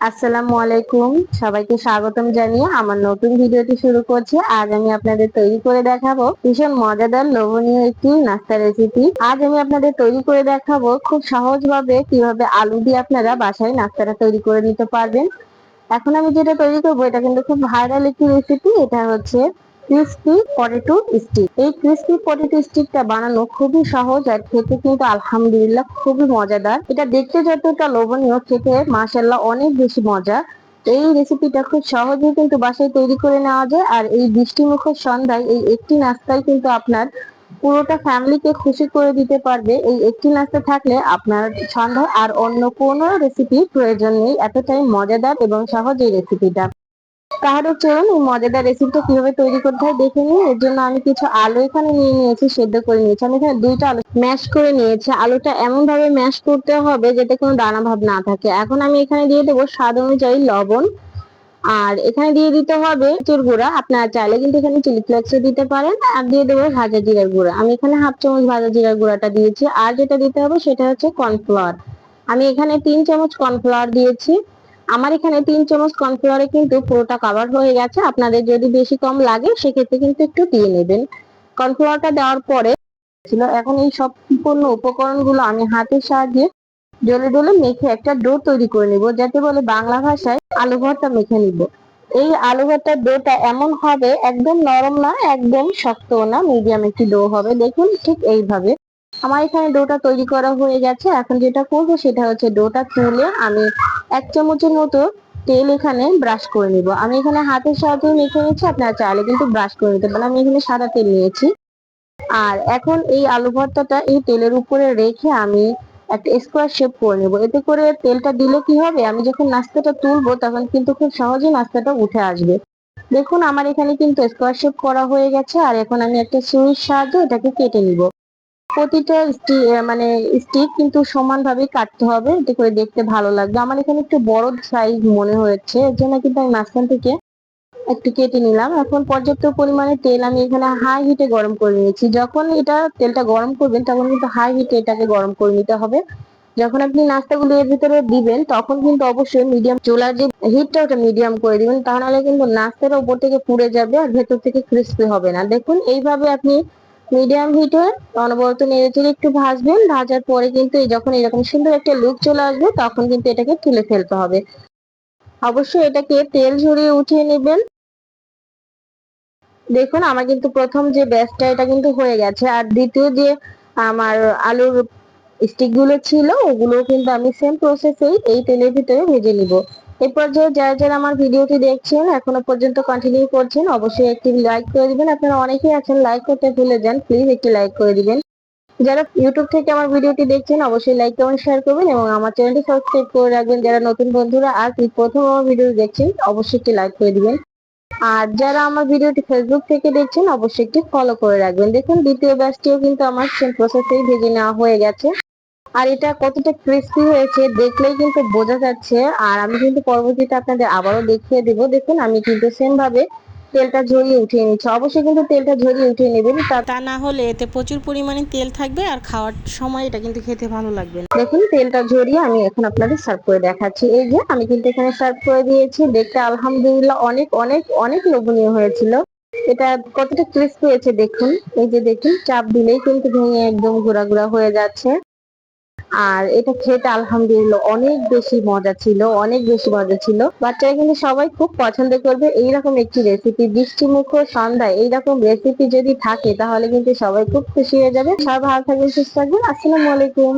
আসসালামু আলাইকুম। সবাইকে স্বাগতম জানিয়ে আমার নতুন ভিডিওটি শুরু করছি। আজ আমি আপনাদের তৈরি করে দেখাবো ভীষণ মজাদার লোভনীয় একটি নাস্তা রেসিপি। আজ আমি আপনাদের তৈরি করে দেখাবো খুব সহজভাবে কিভাবে আলু দিয়ে আপনারা বাসায় নাস্তাটা তৈরি করে নিতে পারবেন। এখন আমি যেটা তৈরি করবো এটা কিন্তু খুব ভাইরাল একটি রেসিপি। এটা হচ্ছে ক্রিস্পি পটেটো স্টিক। এই ক্রিস্পি পটেটো স্টিকটা বানানো খুবই সহজ আর খেতে কিন্তু আলহামদুলিল্লাহ খুবই মজাদার। এটা দেখতে যতটা লোভনীয়, খেতে মাশাআল্লাহ অনেক বেশি মজা। এই রেসিপিটা খুব সহজেই কিন্তু বাসায় তৈরি করে নেওয়া যায়। আর এই বৃষ্টিমুখর সন্ধ্যায় এই একটি নাস্তায় কিন্তু আপনার পুরোটা ফ্যামিলিকে খুশি করে দিতে পারবে। এই একটি নাস্তা থাকলে আপনার সন্ধ্যায় আর অন্য কোনো রেসিপি প্রয়োজন নেই, এতটাই মজাদার এবং সহজ এই রেসিপিটা। তাহলে চলুন এই মজাদার রেসিপিটা কিভাবে তৈরি করতে হয় দেখে নিই। এর জন্য আমি কিছু আলু এখানে নিয়ে নিয়েছি, সেদ্ধ করে নিয়েছি। আমি এখানে দুইটা আলু ম্যাশ করে নিয়েছি। আলুটা এমন ভাবে ম্যাশ করতে হবে যাতে কোনো দানা ভাব না থাকে। এখন আমি এখানে দিয়ে দেবো স্বাদ অনুযায়ী লবণ, আর এখানে দিয়ে দিতে হবে মরিচের গুঁড়া। আপনারা চাইলে কিন্তু এখানে চিলি ফ্লেক্সও দিতে পারেন। আর দিয়ে দেবো ভাজা জিরার গুঁড়া। আমি এখানে হাফ চামচ ভাজা জিরার গুঁড়াটা দিয়েছি। আর যেটা দিতে হবে সেটা হচ্ছে কর্নফ্লাওয়ার। আমি এখানে 3 চামচ কর্নফ্লাওয়ার দিয়েছি। আমার এখানে 3 চামচ কর্নফ্লাওয়ারে কিন্তু পুরোটা কাভার হয়ে গেছে। আপনাদের যদি বেশি কম লাগে সেক্ষেত্রে কিন্তু একটু দিয়ে নেবেন। কর্নফ্লাওয়ারটা দেওয়ার পরে ছিল, এখন এই সম্পূর্ণ উপকরণগুলো আমি হাতের সাহায্যে ডলে ডলে মেখে একটা ডো তৈরি করে নিব, যাতে বলে বাংলা ভাষায় আলু ভর্তা মেখে নিব। এই আলু ভর্তার ডোটা এমন হবে, একদম নরম না একদম শক্তও না, মিডিয়াম একটি ডো হবে। দেখুন ঠিক এইভাবে আমার এখানে ডোটা তৈরি করা হয়ে গেছে। এখন যেটা করবো সেটা হচ্ছে ডোটা তুলে আমি 1 চামচের মতো তেল এখানে ব্রাশ করে নিব। আমি এখানে হাতের সাহায্যে মেখে নিচ্ছি, আপনারা চাইলে কিন্তু ব্রাশ করে নিতে পারেন। আমি এখানে সাদা তেল নিয়েছি। আর এখন এই আলু ভর্তাটা এই তেলের উপরে রেখে আমি একটা স্কোয়ার শেপ করে নেব। এতে করে তেলটা দিলে কি হবে, আমি যখন নাস্তাটা তুলবো তখন কিন্তু খুব সহজেই নাস্তাটা উঠে আসবে। দেখুন আমার এখানে কিন্তু স্কোয়ার শেপ করা হয়ে গেছে। আর এখন আমি একটা ছুরির সাহায্যে এটাকে কেটে নিব। প্রতিটা মানে স্টিক কিন্তু সমানভাবে কাটতে হবে, এতে করে দেখতে ভালো লাগবে। আমার এখানে একটু বড় সাইজ মনে হয়েছে, এর জন্য কিন্তু আমি মাঝখান থেকে একটু কেটে নিলাম। এখন পর্যাপ্ত পরিমাণে তেল আমি এখানে হাই হিটে গরম করে নিয়েছি। যখন তেলটা গরম করবেন তখন কিন্তু হাই হিটে এটাকে গরম করে নিতে হবে। যখন আপনি নাস্তাগুলো এর ভিতরে দিবেন তখন কিন্তু অবশ্যই মিডিয়াম চুলার যে হিটটা ওটা মিডিয়াম করে দিবেন, তাহলে কিন্তু নাস্তাটা উপর থেকে পুড়ে যাবে আর ভেতর থেকে ক্রিস্পি হবে না। দেখুন এইভাবে আপনি মিডিয়াম হিটে অনবরত নেড়ে চেড়ে একটু ভাজবেন। ভাজার পরে কিন্তু যখন এরকম সুন্দর একটা লুক চলে আসবে তখন কিন্তু এটাকে তুলে ফেলতে হবে। অবশ্যই এটাকে তেল ঝরিয়ে উঠিয়ে নেবেন। দেখুন আমার কিন্তু প্রথম যে ব্যাচটা এটা কিন্তু হয়ে গেছে। আর দ্বিতীয় যে আমার আলুর স্টিক গুলো ছিল ওগুলো কিন্তু আমি সেম প্রসেসেই এই তেলের ভিতরে ভেজে নিব। এই পর্যায়ে যারা যারা আমার ভিডিওটি দেখছেন এখনো পর্যন্ত কন্টিনিউ করছেন, অবশ্যই একটি লাইক করে দিবেন। আপনারা অনেকেই আছেন লাইক করতে ভুলে যান, প্লিজ একটি লাইক করে দিবেন। যারা ইউটিউব থেকে আমার ভিডিওটি দেখছেন অবশ্যই লাইক কমেন্ট শেয়ার করবেন এবং আমার চ্যানেলটি সাবস্ক্রাইব করে রাখবেন। যারা নতুন বন্ধুরা আর প্রথম আমার ভিডিও দেখছেন অবশ্যই একটি লাইক করে দিবেন। আর যারা আমার ভিডিওটি ফেসবুক থেকে দেখছেন অবশ্যই একটি ফলো করে রাখবেন। দেখুন দ্বিতীয় ব্যাচটিও কিন্তু আমার সেম প্রসেসেই ভেজে নেওয়া হয়ে গেছে। আর এটা কতটা ক্রিস্পি হয়েছে দেখলেই কিন্তু বোঝা যাচ্ছে। আর আমি কিন্তু পরবর্তীতে আপনাদের আবারও দেখিয়ে দেব। দেখুন আমি কিন্তু সেম ভাবে তেলটা ঝরিয়ে উঠিয়ে নিচ্ছি। অবশ্যই কিন্তু তেলটা ঝরিয়ে উঠিয়ে নেবেন, তা না হলে এতে প্রচুর পরিমাণে তেল থাকবে আর খাওয়ার সময় এটা কিন্তু খেতে ভালো লাগবে না। দেখুন তেলটা ঝরিয়ে আমি এখন আপনাদের সার্ভ করে দেখাচ্ছি। এই যে আমি কিন্তু এখানে সার্ভ করে দিয়েছি। দেখতে আলহামদুলিল্লাহ অনেক অনেক অনেক লোভনীয় হয়েছিল। এটা কতটা ক্রিস্পি হয়েছে দেখুন। এই যে দেখুন চাপ দিলেই কিন্তু ভেঙে একদম গুঁড়া গুঁড়া হয়ে যাচ্ছে। আর এটা খেতে আলহামদুলিল্লাহ অনেক বেশি মজা ছিল, অনেক বেশি মজা ছিল। বাচ্চারা কিন্তু সবাই খুব পছন্দ করবে এইরকম একটি রেসিপি। বৃষ্টিমুখর সন্ধ্যায় এইরকম রেসিপি যদি থাকে তাহলে কিন্তু সবাই খুব খুশি হয়ে যাবে। সবাই ভালো থাকবেন, সুস্থ থাকবেন। আসসালামু আলাইকুম।